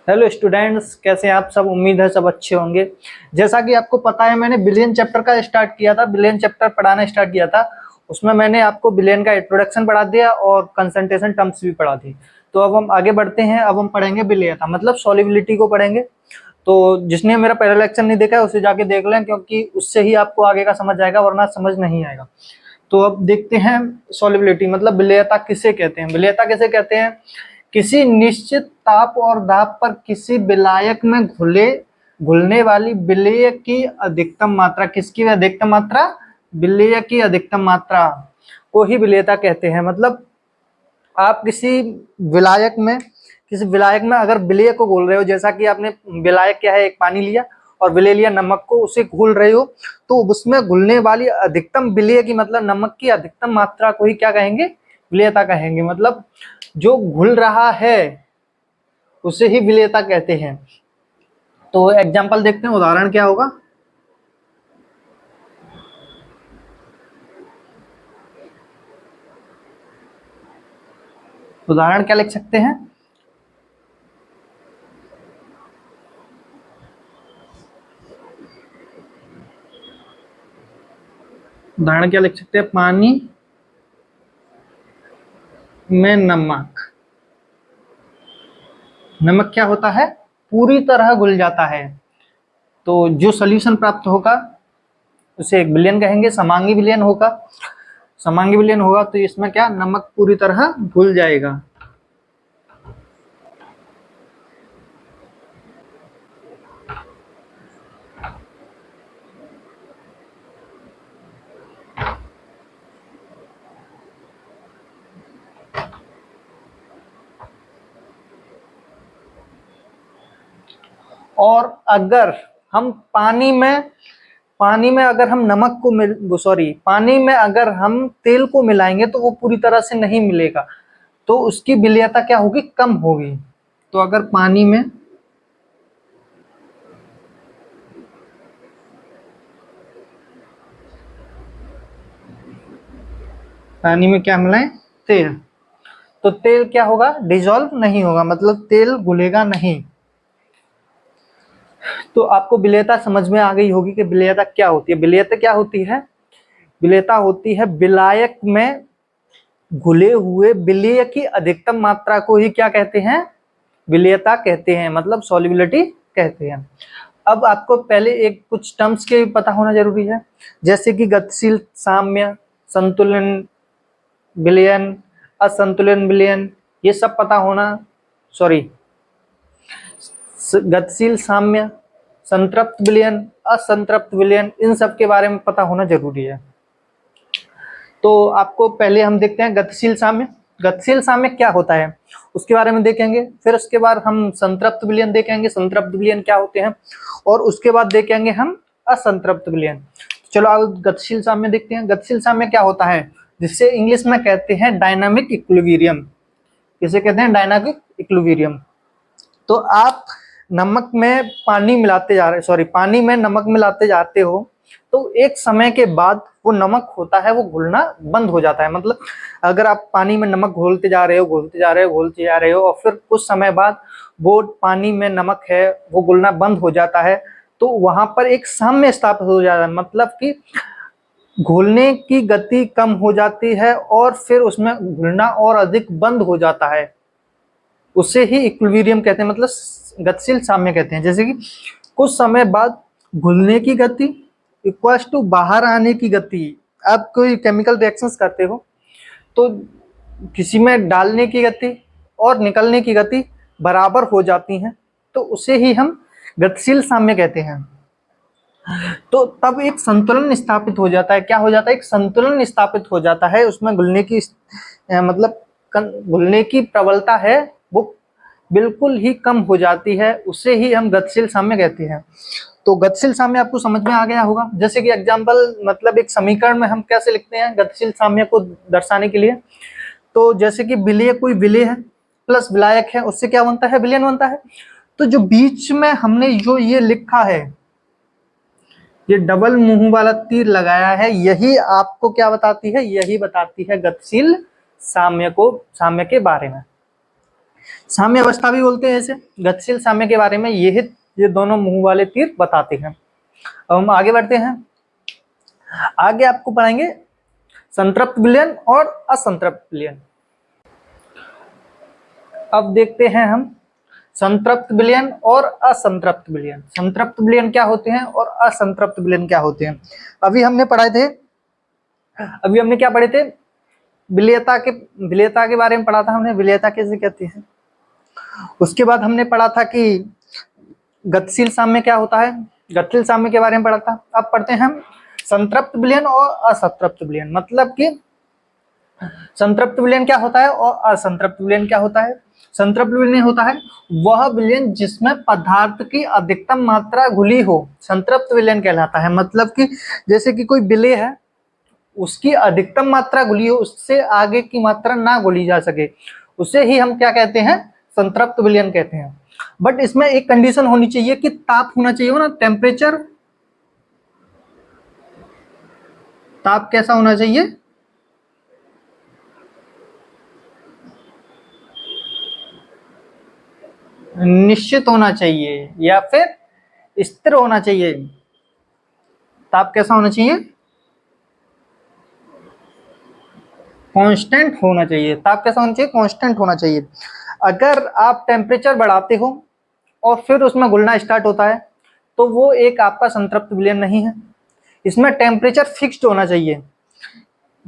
Hello students, कैसे हैं आप सब। उम्मीद है सब अच्छे होंगे। जैसा कि आपको पता है, मैंने बिलियन चैप्टर का स्टार्ट किया था, बिलियन चैप्टर पढ़ाना स्टार्ट किया था। उसमें मैंने आपको बिलियन का इंट्रोडक्शन पढ़ा दिया और कंसंट्रेशन टर्म्स भी पढ़ा दी। तो अब हम आगे बढ़ते हैं। अब हम पढ़ेंगे बिलियता मतलब सॉल्युबिलिटी को पढ़ेंगे। तो जिसने मेरा पहला लेक्चर नहीं देखा है उसे जाके देख लें, क्योंकि उससे ही आपको आगे का समझ आएगा, वरना समझ नहीं आएगा। तो अब देखते हैं सॉल्युबिलिटी मतलब विलेयता किसे कहते हैं। विलेयता किसे कहते हैं? किसी निश्चित ताप और दाब पर किसी विलायक में घुलने वाली विलेय की अधिकतम मात्रा। किसकी अधिकतम मात्रा? विलेय की अधिकतम मात्रा को ही विलेयता कहते हैं। मतलब आप किसी विलायक में अगर विलेय को घोल रहे हो, जैसा कि आपने विलायक क्या है, एक पानी लिया और विलेय लिया नमक को, उसे घोल रहे हो, तो उसमें घुलने वाली अधिकतम विलेय की मतलब नमक की अधिकतम मात्रा को ही क्या कहेंगे? विलेयता कहेंगे। मतलब जो घुल रहा है उसे ही विलेयता कहते हैं। तो एग्जांपल देखते हैं, उदाहरण क्या होगा। उदाहरण क्या लिख सकते हैं? उदाहरण क्या लिख सकते हैं? पानी में नमक क्या होता है? पूरी तरह घुल जाता है। तो जो सॉल्यूशन प्राप्त होगा उसे एक विलयन कहेंगे। समांगी विलयन होगा तो इसमें क्या, नमक पूरी तरह घुल जाएगा। और अगर हम पानी में अगर हम तेल को मिलाएंगे तो वो पूरी तरह से नहीं मिलेगा, तो उसकी विलेयता क्या होगी? कम होगी। तो अगर पानी में क्या मिलाएं? तेल। तो तेल क्या होगा? डिजोल्व नहीं होगा, मतलब तेल घुलेगा नहीं। तो आपको विलेयता समझ में आ गई होगी कि विलेयता क्या होती है। विलेयता क्या होती है? विलेयता होती है विलायक में घुले हुए विलेय की अधिकतम मात्रा को ही क्या कहते हैं? विलेयता कहते हैं, मतलब सॉल्युबिलिटी कहते हैं। अब आपको पहले एक कुछ टर्म्स के पता होना जरूरी है, जैसे कि गतिशील साम्य, संतुलन विलयन, असंतुलन विलयन, ये सब पता होना। गतिशील साम्य, संतृप्त विलयन, असंतृप्त विलयन, इन सब के बारे में पता होना जरूरी है। तो आपको पहले हम देखते हैं गतिशील साम्य। गतिशील साम्य क्या होता है उसके बारे में देखेंगे, फिर उसके बाद हम संतृप्त विलयन देखेंगे, संतृप्त विलयन क्या होते हैं, और उसके बाद देखेंगे हम असंतृप्त विलयन। चलो अब गतिशील साम्य देखते हैं। गतिशील साम्य क्या होता है, जिससे इंग्लिश में कहते हैं डायनामिक इक्विलिब्रियम। किसे कहते हैं? Dynamic equilibrium. तो आप पानी में नमक मिलाते जाते हो, तो एक समय के बाद वो नमक होता है वो घुलना बंद हो जाता है। मतलब अगर आप पानी में नमक घोलते जा रहे हो और फिर कुछ समय बाद वो पानी में नमक है वो घुलना बंद हो जाता है, तो वहां पर एक साम्य स्थापित हो जाता है। मतलब कि घुलने की गति कम हो जाती है और फिर उसमें घुलना और अधिक बंद हो जाता है, उसे ही इक्विलिब्रियम कहते हैं, मतलब गतिशील साम्य कहते हैं। जैसे कि कुछ समय बाद घुलने की गति इक्वल्स टू बाहर आने की गति। आप कोई केमिकल रिएक्शंस करते हो तो किसी में डालने की गति और निकलने की गति बराबर हो जाती हैं, तो उसे ही हम गतिशील साम्य कहते हैं। तो तब एक संतुलन स्थापित हो जाता है। क्या हो जाता है? एक संतुलन स्थापित हो जाता है। उसमें घुलने की प्रबलता है वो बिल्कुल ही कम हो जाती है, उसे ही हम गतिशील साम्य कहते हैं। तो गतिशील साम्य आपको समझ में आ गया होगा। जैसे कि एग्जांपल मतलब एक समीकरण में हम कैसे लिखते हैं गतिशील साम्य को दर्शाने के लिए। तो जैसे कि कोई विलेय है प्लस विलायक है, उससे क्या बनता है? विलयन बनता है। तो जो बीच में हमने जो ये लिखा है, ये डबल मुंह वाला तीर लगाया है, यही आपको क्या बताती है? यही बताती है गतिशील साम्य के बारे में। साम्य अवस्था भी बोलते हैं इसे। गतिशील साम्य के बारे में ये दोनों मुंह वाले तीर बताते हैं। अब हम आगे बढ़ते हैं। आगे आपको पढ़ाएंगे संतृप्त विलयन और असंतृप्त विलयन। अब देखते हैं हम संतृप्त विलयन और असंतृप्त विलयन। संतृप्त विलयन क्या होते हैं और असंतृप्त विलयन क्या होते हैं। अभी हमने क्या पढ़े थे, विलेयता के बारे में पढ़ा था हमने, विलेयता कैसे कहते हैं। उसके बाद हमने पढ़ा था कि गतिशील साम्य क्या होता है, गतिशील साम्य के बारे में पढ़ा था। अब पढ़ते हैं हम संतृप्त विलयन और असंतृप्त विलयन, मतलब कि संतृप्त विलयन क्या होता है और असंतृप्त विलयन क्या होता है। संतृप्त विलयन होता है वह विलयन जिसमें पदार्थ की अधिकतम मात्रा घुली हो, संतृप्त विलयन कहलाता है। मतलब कि जैसे कि कोई विलेय है, उसकी अधिकतम मात्रा घुली हो, उससे आगे की मात्रा ना घुली जा सके, उसे ही हम क्या कहते हैं, संतृप्त विलयन कहते हैं। बट इसमें एक कंडीशन होनी चाहिए कि ताप होना चाहिए ना, टेम्परेचर, ताप कैसा होना चाहिए, निश्चित होना चाहिए या फिर स्थिर होना चाहिए। ताप कैसा होना चाहिए, कांस्टेंट होना चाहिए। ताप कैसा होना चाहिए, कांस्टेंट होना चाहिए। अगर आप टेम्परेचर बढ़ाते हो और फिर उसमें घुलना स्टार्ट होता है तो वो एक आपका संतृप्त विलयन नहीं है। इसमें टेम्परेचर फिक्स्ड होना चाहिए,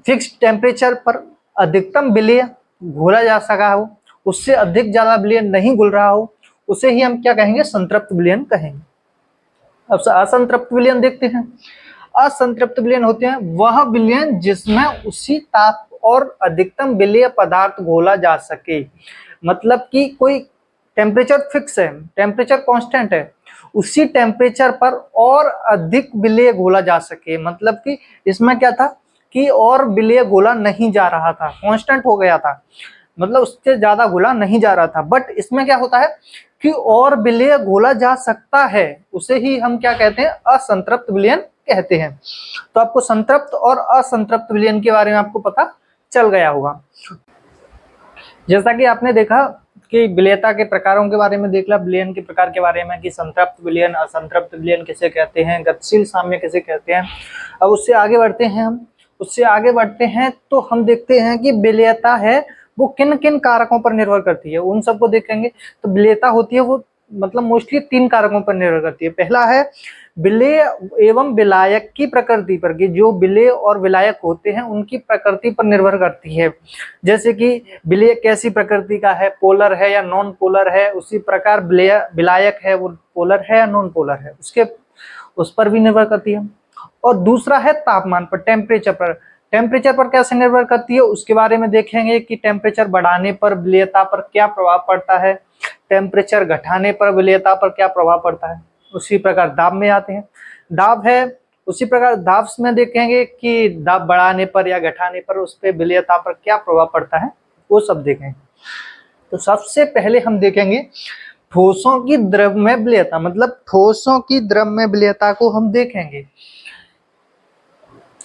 फिक्स्ड टेम्परेचर पर अधिकतम विलय घोला जा सका हो, उससे अधिक ज्यादा विलय नहीं घुल रहा हो, उसे ही हम क्या कहेंगे, संतृप्त विलयन कहेंगे। अब असंतृप्त विलयन देखते हैं। असंतृप्त विलयन होते हैं वह विलयन जिसमें उसी ताप और अधिकतम विलेय पदार्थ घोला जा सके। मतलब कि कोई टेम्परेचर फिक्स है, टेम्परेचर कांस्टेंट है, उसी टेम्परेचर पर और अधिक विलेय घोला जा सके। मतलब कि इसमें क्या था कि और विलेय घोला नहीं जा रहा था, कांस्टेंट हो गया था, मतलब उससे ज्यादा घोला नहीं जा रहा था। बट इसमें क्या होता है कि और विलेय घोला जा सकता है, उसे ही हम क्या कहते हैं, असंतृप्त विलयन कहते हैं। तो आपको संतृप्त और असंतृप्त विलयन के बारे में आपको पता चल गया होगा। जैसा कि आपने देखा कि विलेयता के प्रकारों के बारे में देख लिया, विलयन के प्रकार के बारे में कि संतृप्त विलयन, असंतृप्त विलयन किसे कहते हैं, गतिशील साम्य किसे कहते हैं। अब उससे आगे बढ़ते हैं तो हम देखते हैं कि विलेयता है वो किन किन कारकों पर निर्भर करती है, उन सबको देखेंगे। तो विलेयता होती है वो मतलब मोस्टली 3 कारकों पर निर्भर करती है। पहला है विलेय एवं विलायक की प्रकृति पर, कि जो विलेय और विलायक होते हैं उनकी प्रकृति पर निर्भर करती है। जैसे कि विलेय कैसी प्रकृति का है, पोलर है या नॉन पोलर है, उसी प्रकार विलायक है वो पोलर है या नॉन पोलर है, उस पर भी निर्भर करती है। और दूसरा है तापमान पर, टेम्परेचर पर। टेम्परेचर पर कैसे निर्भर करती है उसके बारे में देखेंगे कि टेम्परेचर बढ़ाने पर विलेयता पर क्या प्रभाव पड़ता है, टेम्परेचर घटाने पर विलेयता पर क्या प्रभाव पड़ता है। उसी प्रकार दाब में आते हैं, दाब है उसी प्रकार दाब में देखेंगे कि दाब बढ़ाने पर या घटाने पर उस पर विलेयता पर क्या प्रभाव पड़ता है, वो सब देखेंगे। तो सबसे पहले हम देखेंगे ठोसों की द्रव्यमय विलेयता, मतलब ठोसों की द्रव्यमय विलेयता को हम देखेंगे।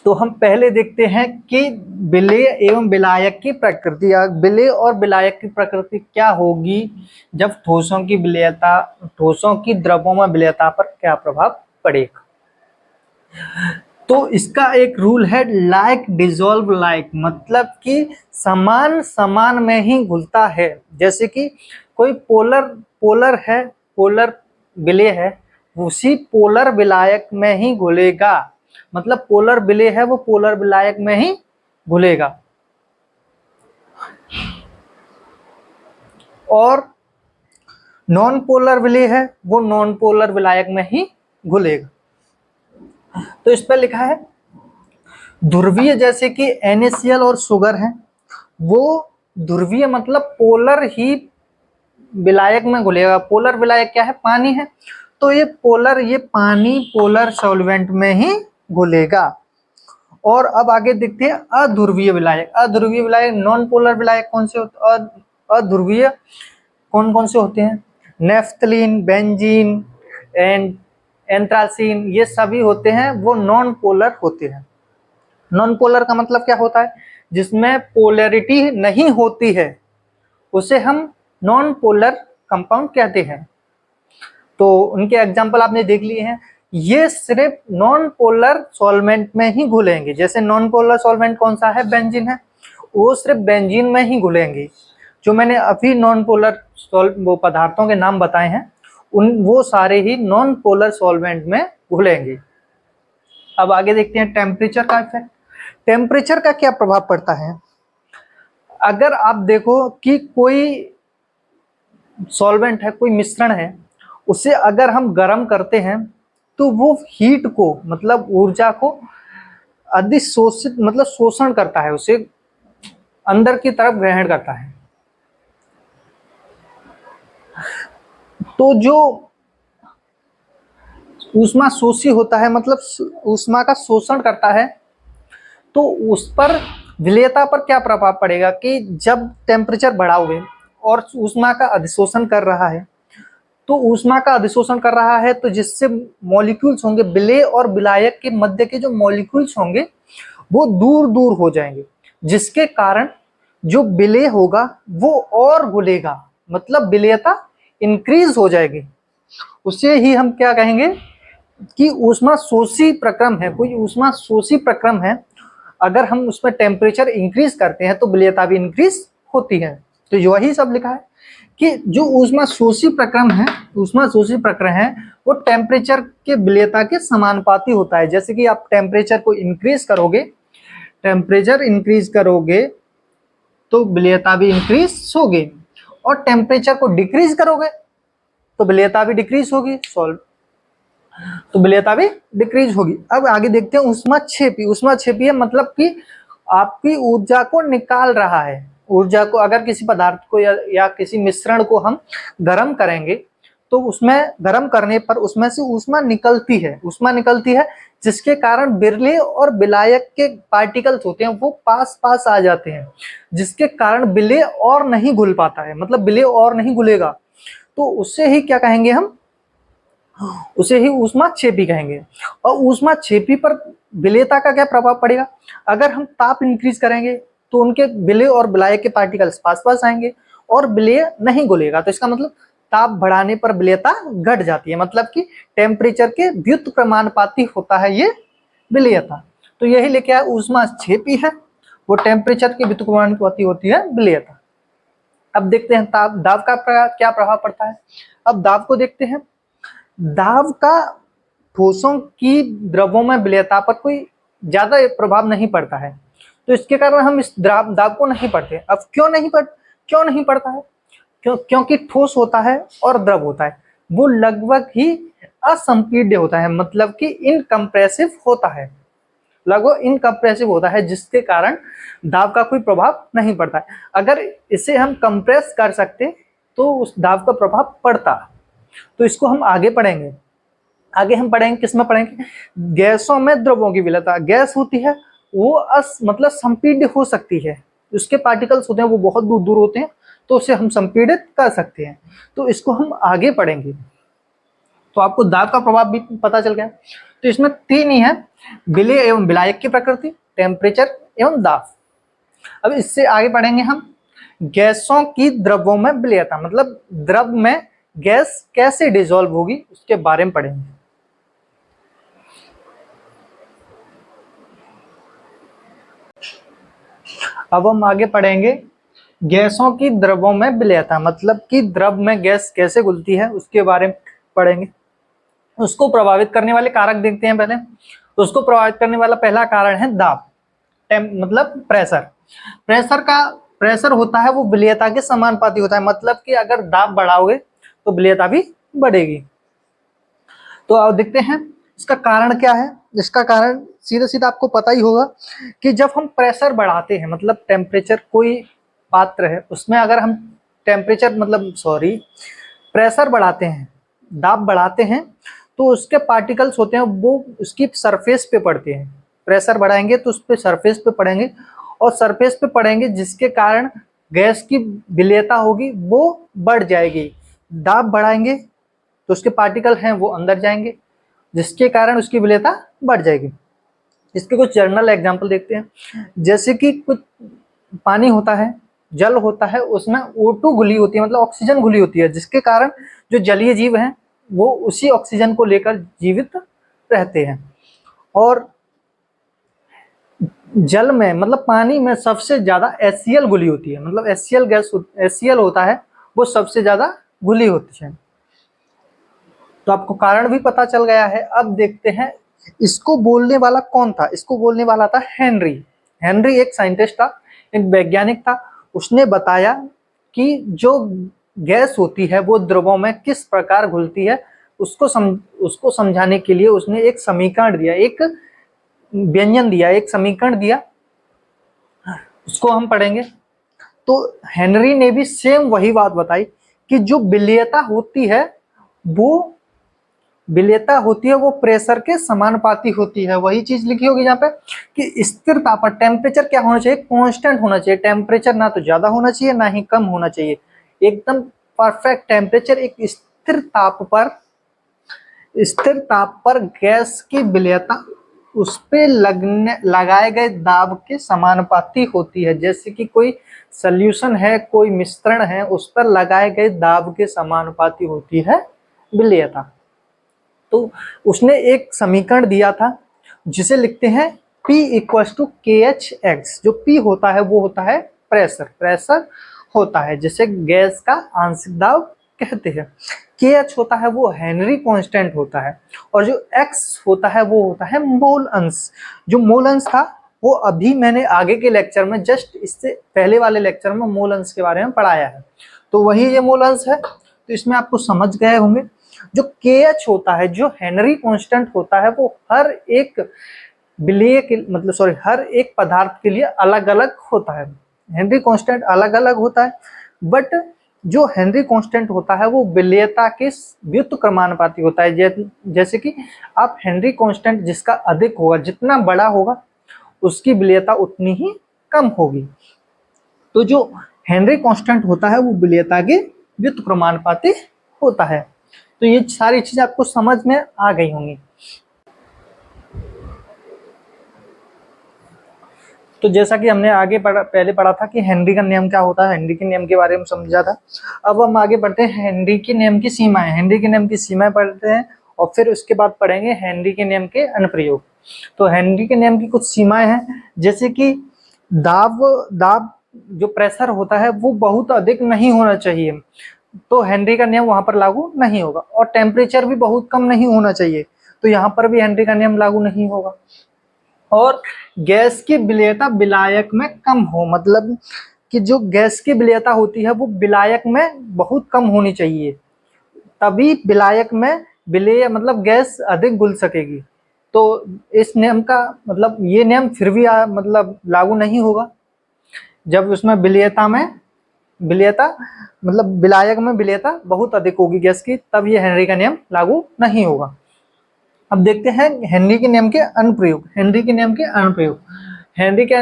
तो हम पहले देखते हैं कि विलेय एवं विलायक की प्रकृति, या विलेय और विलायक की प्रकृति क्या होगी जब ठोसों की विलेयता, ठोसों की द्रव्यों में विलेयता पर क्या प्रभाव पड़ेगा। तो इसका एक रूल है लाइक डिसॉल्व लाइक, मतलब कि समान समान में ही घुलता है। जैसे कि कोई पोलर विलेय है, उसी पोलर विलायक में ही घुलेगा। मतलब पोलर विलेय है वो पोलर विलायक में ही घुलेगा, और नॉन पोलर विलेय है वो नॉन पोलर विलायक में ही घुलेगा। तो इस पर लिखा है ध्रुवीय, जैसे कि NaCl और शुगर है, वो ध्रुवीय मतलब पोलर ही विलायक में घुलेगा। पोलर विलायक क्या है, पानी है, तो ये पानी पोलर सॉल्वेंट में ही घुलेगा। और अब आगे देखते हैं अध्रुवीय विलायक। अध्रुवीय विलायक, नॉन पोलर विलायक कौन से होते हैं, अध्रुवीय कौन कौन से होते हैं, नेफ्थलीन, बेंजीन एंड एंथ्रासीन, ये सभी होते हैं वो नॉन पोलर होते हैं। नॉन पोलर का मतलब क्या होता है, जिसमें पोलैरिटी नहीं होती है उसे हम नॉन पोलर कंपाउंड कहते हैं। तो उनके एग्जाम्पल आपने देख लिए हैं। ये सिर्फ नॉन पोलर सॉल्वेंट में ही घुलेंगे। जैसे नॉन पोलर सॉल्वेंट कौन सा है, बेंजीन है, वो सिर्फ बेंजीन में ही घुलेंगे। जो मैंने अभी नॉन पोलर वो पदार्थों के नाम बताए हैं वो सारे ही नॉन पोलर सॉल्वेंट में घुलेंगे। अब आगे देखते हैं टेम्परेचर का इफेक्ट। टेम्परेचर का क्या प्रभाव पड़ता है? अगर आप देखो कि कोई सॉल्वेंट है, कोई मिश्रण है, उसे अगर हम गर्म करते हैं तो वो हीट को मतलब ऊर्जा को अधिशोषित मतलब शोषण करता है, उसे अंदर की तरफ ग्रहण करता है। तो जो ऊष्मा शोषी होता है मतलब ऊष्मा का शोषण करता है, तो उस पर विलेयता पर क्या प्रभाव पड़ेगा कि जब टेम्परेचर बढ़ाओगे और ऊष्मा का अधिशोषण कर रहा है, तो ऊष्मा का अधिशोषण कर रहा है तो जिससे मॉलिक्यूल्स होंगे विलेय और विलायक के मध्य के जो मॉलिक्यूल्स होंगे वो दूर दूर हो जाएंगे, जिसके कारण जो विलेय होगा वो और घुलेगा, मतलब विलेयता इंक्रीज हो जाएगी। उसे ही हम क्या कहेंगे कि ऊष्मा शोषी प्रक्रम है। कोई ऊष्मा शोषी प्रक्रम है, अगर हम उसमें टेम्परेचर इंक्रीज करते हैं तो विलेयता भी इंक्रीज होती है। तो वही सब लिखा है कि जो ऊष्मा शोषी प्रक्रम है, ऊष्मा शोषी प्रक्रम है वो टेम्परेचर के विलेयता के समानुपाती होता है। जैसे कि आप टेम्परेचर को इंक्रीज करोगे, टेम्परेचर इंक्रीज करोगे तो विलेयता भी इंक्रीज होगी, और टेम्परेचर को डिक्रीज करोगे तो विलेयता भी डिक्रीज होगी, तो विलेयता भी डिक्रीज होगी। अब आगे देखते हैं ऊष्माक्षेपी। ऊष्माक्षेपी है मतलब कि आपकी ऊर्जा को निकाल रहा है। ऊर्जा को अगर किसी पदार्थ को या किसी मिश्रण को हम गर्म करेंगे तो उसमें गर्म करने पर उसमें से ऊष्मा निकलती है, ऊष्मा निकलती है, जिसके कारण विलेय और विलायक के पार्टिकल्स होते हैं वो पास पास आ जाते हैं, जिसके कारण विलेय और नहीं घुल पाता है, मतलब विलेय और नहीं घुलेगा। तो उससे ही क्या कहेंगे हम, उसे ही ऊष्माक्षेपी कहेंगे। और ऊष्माक्षेपी पर विलेयता का क्या प्रभाव पड़ेगा? अगर हम ताप इंक्रीज करेंगे तो उनके विलेय और विलायक के पार्टिकल्स पास पास आएंगे और विलेय नहीं घुलेगा। तो इसका मतलब ताप बढ़ाने पर विलेयता घट जाती है, मतलब कि टेम्परेचर के व्युत्क्रमानुपाती होता है ये विलेयता। तो यही लेके आया ऊष्माक्षेपी है, वो टेम्परेचर के व्युत्क्रमानुपाती होती है विलेयता। अब देखते हैं ताप दाब का क्या प्रभाव पड़ता है। अब दाब को देखते हैं। दाब का ठोसों की द्रवों में विलेयता पर कोई ज्यादा प्रभाव नहीं पड़ता है, तो इसके कारण हम इस दाब को नहीं पढ़ते। अब क्यों नहीं पड़ता है? क्योंकि ठोस होता है और द्रव होता है, वो लगभग ही असंपीड्य होता है, मतलब कि इनकम्प्रेसिव होता है, लगभग इनकम्प्रेसिव होता है, जिसके कारण दाब का कोई प्रभाव नहीं पड़ता है। अगर इसे हम कंप्रेस कर सकते तो उस दाब का प्रभाव पड़ता। तो इसको हम आगे पढ़ेंगे। आगे हम पढ़ेंगे, किसमें पढ़ेंगे? गैसों में द्रवों की विलेयता। गैस होती है वो मतलब संपीड्य हो सकती है, उसके पार्टिकल्स होते हैं वो बहुत दूर दूर होते हैं, तो उसे हम संपीड़ित कर सकते हैं। तो इसको हम आगे पढ़ेंगे। तो आपको दाब का प्रभाव भी पता चल गया। तो इसमें तीन ही है, विलेय एवं विलायक की प्रकृति, टेम्परेचर एवं दाब। अब इससे आगे पढ़ेंगे हम गैसों की द्रवों में विलेयता, मतलब द्रव में गैस कैसे डिसॉल्व होगी उसके बारे में पढ़ेंगे। अब हम आगे पढ़ेंगे गैसों की द्रवों में विलेयता, मतलब कि द्रव में गैस कैसे घुलती है उसके बारे में पढ़ेंगे। उसको प्रभावित करने वाले कारक देखते हैं पहले। तो उसको प्रभावित करने वाला पहला कारण है दाब, मतलब प्रेशर होता है वो विलेयता के समानुपाती होता है, मतलब कि अगर दाब बढ़ाओगे तो विलेयता भी बढ़ेगी। तो अब देखते हैं इसका कारण क्या है। इसका कारण सीधा सीधा आपको पता ही होगा कि जब हम प्रेशर बढ़ाते हैं, मतलब टेम्परेचर, कोई पात्र है उसमें अगर हम प्रेशर बढ़ाते हैं, दाब बढ़ाते हैं, तो उसके पार्टिकल्स होते हैं वो उसकी सरफेस पे पड़ते हैं। प्रेशर बढ़ाएंगे तो उस पर सरफेस पे पड़ेंगे, और सरफेस पे पड़ेंगे जिसके कारण गैस की विलेयता होगी वो बढ़ जाएगी। दाब बढ़ाएंगे तो उसके पार्टिकल हैं वो अंदर जाएंगे, जिसके कारण उसकी विलेयता बढ़ जाएगी। इसके कुछ जर्नल एग्जाम्पल देखते हैं। जैसे कि कुछ पानी होता है जल होता है उसमें O2 घुली होती है, मतलब ऑक्सीजन घुली होती है, जिसके कारण जो जलीय जीव हैं वो उसी ऑक्सीजन को लेकर जीवित रहते हैं। और जल में मतलब पानी में सबसे ज्यादा HCl घुली होती है, मतलब HCl गैस HCl होता है वो सबसे ज्यादा घुली होती है। तो आपको कारण भी पता चल गया है। अब देखते हैं इसको बोलने वाला कौन था। इसको बोलने वाला था हेनरी। हेनरी एक साइंटिस्ट था, एक वैज्ञानिक था। उसने बताया कि जो गैस होती है वो द्रवों में किस प्रकार घुलती है, उसको समझाने के लिए उसने एक समीकरण दिया, एक व्यंजन दिया, एक समीकरण दिया। उसको हम पढ़ेंगे। तो हेनरी ने भी सेम वही बात बताई कि जो विलेयता होती है वो प्रेशर के समानुपाती होती है। वही चीज लिखी होगी यहाँ पे कि स्थिर ताप पर टेम्परेचर क्या होना चाहिए, कांस्टेंट होना चाहिए। टेम्परेचर ना तो ज्यादा होना चाहिए ना ही कम होना चाहिए, एकदम परफेक्ट टेम्परेचर। एक स्थिर ताप पर गैस की विलेयता उस पे लगाए गए दाब के समानुपाती होती है। जैसे कि कोई सॉल्यूशन है, कोई मिश्रण है, उस पर लगाए गए दाब के समानुपाती होती है विलेयता। तो उसने एक समीकरण दिया था जिसे लिखते हैं P इक्वल्स टू KH(x). जो P होता है वो होता है प्रेशर होता है, जिसे गैस का आंशिक दाब कहते हैं। KH होता है वो हेनरी कांस्टेंट होता है, और जो X होता है वो होता है मोल अंश। जो मोल अंश था वो अभी मैंने आगे के लेक्चर में, जस्ट इससे पहले वाले लेक्चर में मोल अंश के बारे में पढ़ाया है। तो वही ये मोल अंश है। तो इसमें आपको समझ गए होंगे। जो KH होता है, जो हेनरी कांस्टेंट होता है, वो हर एक विलेय के हर एक पदार्थ के लिए अलग अलग होता है। हेनरी कांस्टेंट अलग अलग होता है, बट जो हेनरी कांस्टेंट होता है वो विलेयता के व्युत्क्रमानुपाती होता है। जैसे कि आप हेनरी कांस्टेंट जिसका अधिक होगा, जितना बड़ा होगा उसकी विलेयता उतनी ही कम होगी। तो जो हेनरी कांस्टेंट होता है वो विलेयता के व्युत्क्रमानुपाती होता है। तो ये सारी चीजें आपको समझ में आ गई होंगी। तो जैसा कि हमने पहले पढ़ा था कि हेनरी का नियम क्या होता है, हेनरी के नियम के बारे में समझा था। अब हम आगे बढ़ते हैं हेनरी के नियम की सीमाएं। हेनरी के नियम की सीमाएं पढ़ते हैं और फिर उसके बाद पढ़ेंगे हेनरी के नियम के अनुप्रयोग। तो हेनरी के नियम की कुछ सीमाएं हैं, जैसे कि दाब जो प्रेशर होता है वो बहुत अधिक नहीं होना चाहिए, तो हेनरी का नियम वहां पर लागू नहीं होगा। और टेम्परेचर भी बहुत कम नहीं होना चाहिए, तो यहाँ पर भी हेनरी का नियम लागू नहीं होगा। और गैस की विलेयता विलायक में कम हो, मतलब कि जो गैस की विलेयता होती है वो विलायक में बहुत कम होनी चाहिए, तभी विलायक में विलेय मतलब गैस अधिक घुल सकेगी। तो इस नियम का मतलब ये नियम फिर भी मतलब लागू नहीं होगा जब उसमें विलेयता मतलब विलायक में विलेयता बहुत अधिक होगी गैस की, तब ये हेनरी का नियम लागू नहीं होगा। अब देखते हैं हेनरी के नियम के अनुप्रयोग। हेनरी के नियम के अनुप्रयोग, हेनरी के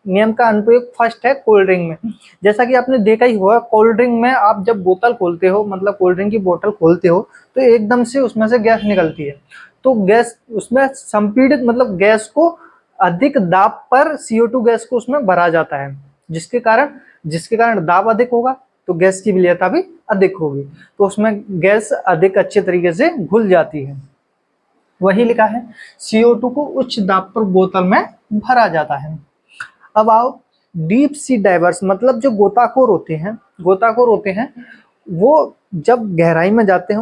नियम का अनुप्रयोग फर्स्ट है कोल्ड ड्रिंक में। जैसा कि आपने देखा ही होगा, कोल्ड ड्रिंक में आप जब बोतल खोलते हो, मतलब कोल्ड ड्रिंक की बोतल खोलते हो, तो एकदम से उसमें से गैस निकलती है। तो गैस उसमें संपीड़ित, मतलब गैस को अधिक दाब पर CO2 गैस को उसमें भरा जाता है, जिसके कारण दाब अधिक होगा तो गैस की विलेयता भी अधिक होगी, तो उसमें गैस अधिक अच्छे तरीके से घुल जाती है। वही लिखा है CO2 को उच्च दाब पर बोतल में भरा जाता है। अब आओ डीप सी डाइवर्स, मतलब जो गोताखोर होते हैं वो जब गहराई में जाते हैं,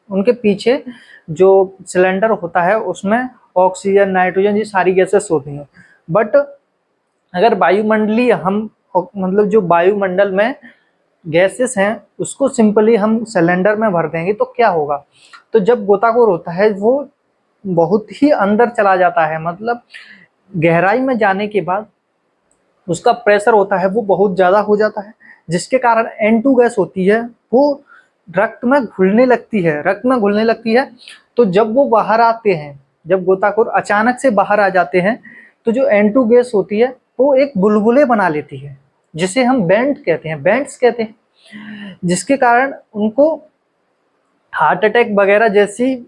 उनके पीछे जो सिलेंडर होता है उसमें ऑक्सीजन, नाइट्रोजन, ये सारी गैसेस होती हैं। बट अगर जो वायुमंडल में गैसेस हैं उसको सिंपली हम सिलेंडर में भर देंगे तो क्या होगा। तो जब गोताखोर होता है वो बहुत ही अंदर चला जाता है, मतलब गहराई में जाने के बाद उसका प्रेशर होता है वो बहुत ज्यादा हो जाता है, जिसके कारण N2 गैस होती है वो रक्त में घुलने लगती है। तो जब वो बाहर आते हैं, जब गोताखोर अचानक से बाहर आ जाते हैं, तो जो N2 गैस होती है वो एक बुलबुले बना लेती है, जिसे हम बैंड्स कहते हैं, जिसके कारण उनको हार्ट अटैक वगैरह जैसी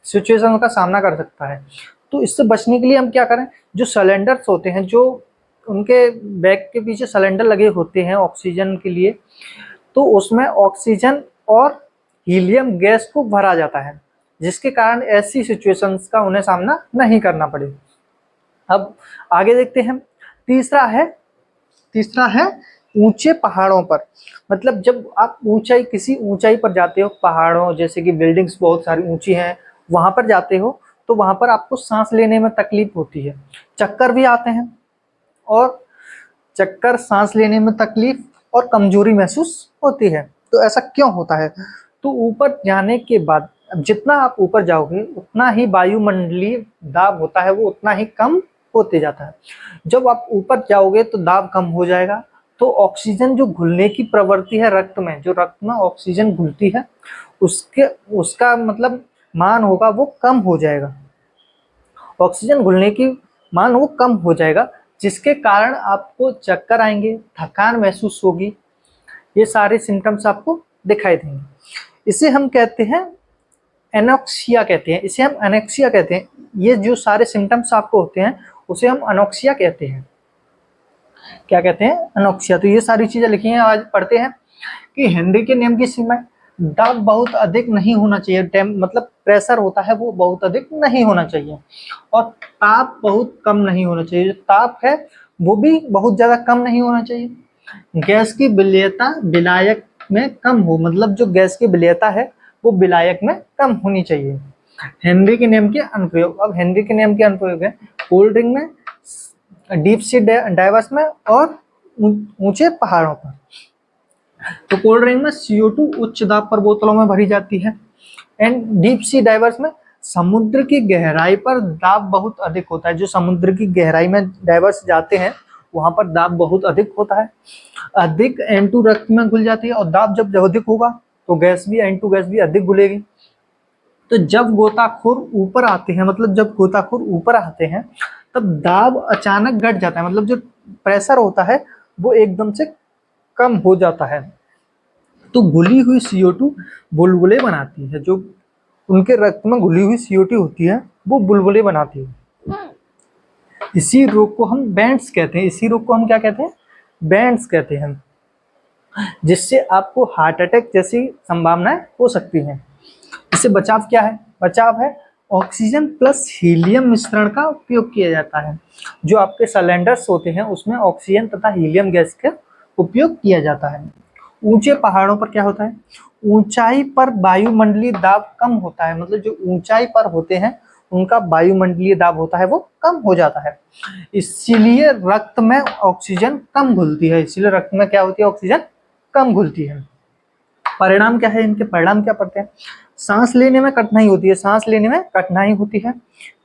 सिचुएशन का सामना कर सकता है। तो इससे बचने के लिए हम क्या करें, जो सिलेंडर्स होते हैं, जो उनके बैग के पीछे सिलेंडर लगे होते हैं ऑक्सीजन के लिए, तो उसमें ऑक्सीजन और हीलियम गैस को भरा जाता है, जिसके कारण ऐसी सिचुएशंस का उन्हें सामना नहीं करना पड़े। अब आगे देखते हैं। तीसरा है ऊंचे पहाड़ों पर। मतलब जब आप किसी ऊंचाई पर जाते हो, पहाड़ों जैसे कि बिल्डिंग्स बहुत सारी ऊंची हैं, वहां पर जाते हो तो वहां पर आपको सांस लेने में तकलीफ होती है, चक्कर भी आते हैं, और सांस लेने में तकलीफ और कमजोरी महसूस होती है। तो ऐसा क्यों होता है? तो ऊपर जाने के बाद जितना आप ऊपर जाओगे उतना ही वायुमंडलीय दाब होता है वो उतना ही कम होते जाता है। जब आप ऊपर जाओगे तो दाब कम हो जाएगा, तो ऑक्सीजन जो घुलने की प्रवृत्ति है रक्त में, जो रक्त में ऑक्सीजन घुलती है उसका मतलब मान होगा वो कम हो जाएगा। ऑक्सीजन घुलने की मान वो कम हो जाएगा, जिसके कारण आपको चक्कर आएंगे, थकान महसूस होगी, ये सारे सिम्टम्स आपको दिखाई देंगे। इसे हम कहते हैं एनोक्सिया कहते हैं, इसे हम एनेक्सिया कहते हैं। ये जो सारे सिम्टम्स आपको होते हैं उसे हम अनोक्सिया कहते हैं। क्या कहते हैं? अनोक्सिया। तो ये सारी चीजें लिखी हैं, आज पढ़ते हैं कि हेनरी के नियम की सीमा, दाब बहुत अधिक नहीं होना चाहिए, मतलब प्रेशर होता है वो बहुत अधिक नहीं होना चाहिए, और ताप बहुत कम नहीं होना चाहिए, जो ताप है वो भी बहुत ज्यादा कम नहीं होना चाहिए। गैस की विलेयता विलायक में कम हो, मतलब जो गैस की विलेयता है वो विलायक में कम होनी चाहिए। हेनरी के नियम के अनुप्रयोग। अब हेनरी के नियम के अनुप्रयोग है कोल्ड ड्रिंक में, डीप सी डाइवर्स में, और ऊंचे पहाड़ों पर। तो कोल्ड ड्रिंक में CO2 उच्च दाब पर बोतलों में भरी जाती है, एंड डीप सी डाइवर्स में समुद्र की गहराई पर दाब बहुत अधिक होता है। जो समुद्र की गहराई में डाइवर्स जाते हैं वहां पर दाब बहुत अधिक होता है। अधिक N2 रक्त में घुल जाती है, और दाब जब अधिक होगा तो N2 गैस भी अधिक घुलेगी। तो जब गोताखोर ऊपर आते हैं, मतलब जब गोताखोर ऊपर आते हैं तब दाब अचानक घट जाता है, मतलब जो प्रेशर होता है वो एकदम से कम हो जाता है। तो घुली हुई CO2 बुलबुले बनाती है, जो उनके रक्त में घुली हुई CO2 होती है वो बुलबुले बनाती है। इसी रोग को हम बैंड्स कहते हैं। इसी रोग को हम क्या कहते हैं? बैंड्स कहते हैं, जिससे आपको हार्ट अटैक जैसी संभावनाएं हो सकती हैं। इससे बचाव क्या है? बचाव है ऑक्सीजन प्लस हीलियम मिश्रण का उपयोग किया जाता है। जो आपके सिलेंडर्स होते हैं उसमें ऑक्सीजन तथा हीलियम गैस का उपयोग किया जाता है। ऊंचे पहाड़ों पर क्या होता है? ऊंचाई पर वायुमंडलीय दाब कम होता है, मतलब जो ऊंचाई पर होते हैं उनका वायुमंडलीय दाब होता है वो कम हो जाता है, इसीलिए रक्त में ऑक्सीजन कम घुलती है। इसीलिए रक्त में क्या होती है? ऑक्सीजन कम घुलती है। परिणाम क्या है? इनके परिणाम क्या पड़ते हैं? सांस लेने में कठिनाई होती है, सांस लेने में कठिनाई होती है,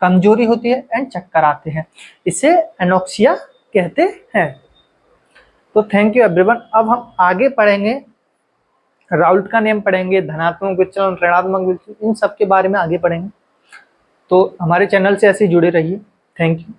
कमजोरी होती है, एंड चक्कर आते हैं। इसे एनोक्सिया कहते हैं। तो थैंक यू एवरीवन। अब हम आगे पढ़ेंगे, राउल्ट का नियम पढ़ेंगे, धनात्मक विचलन, ऋणात्मक विचलन, इन सब के बारे में आगे पढ़ेंगे। तो हमारे चैनल से ऐसे जुड़े रहिए। Thank you.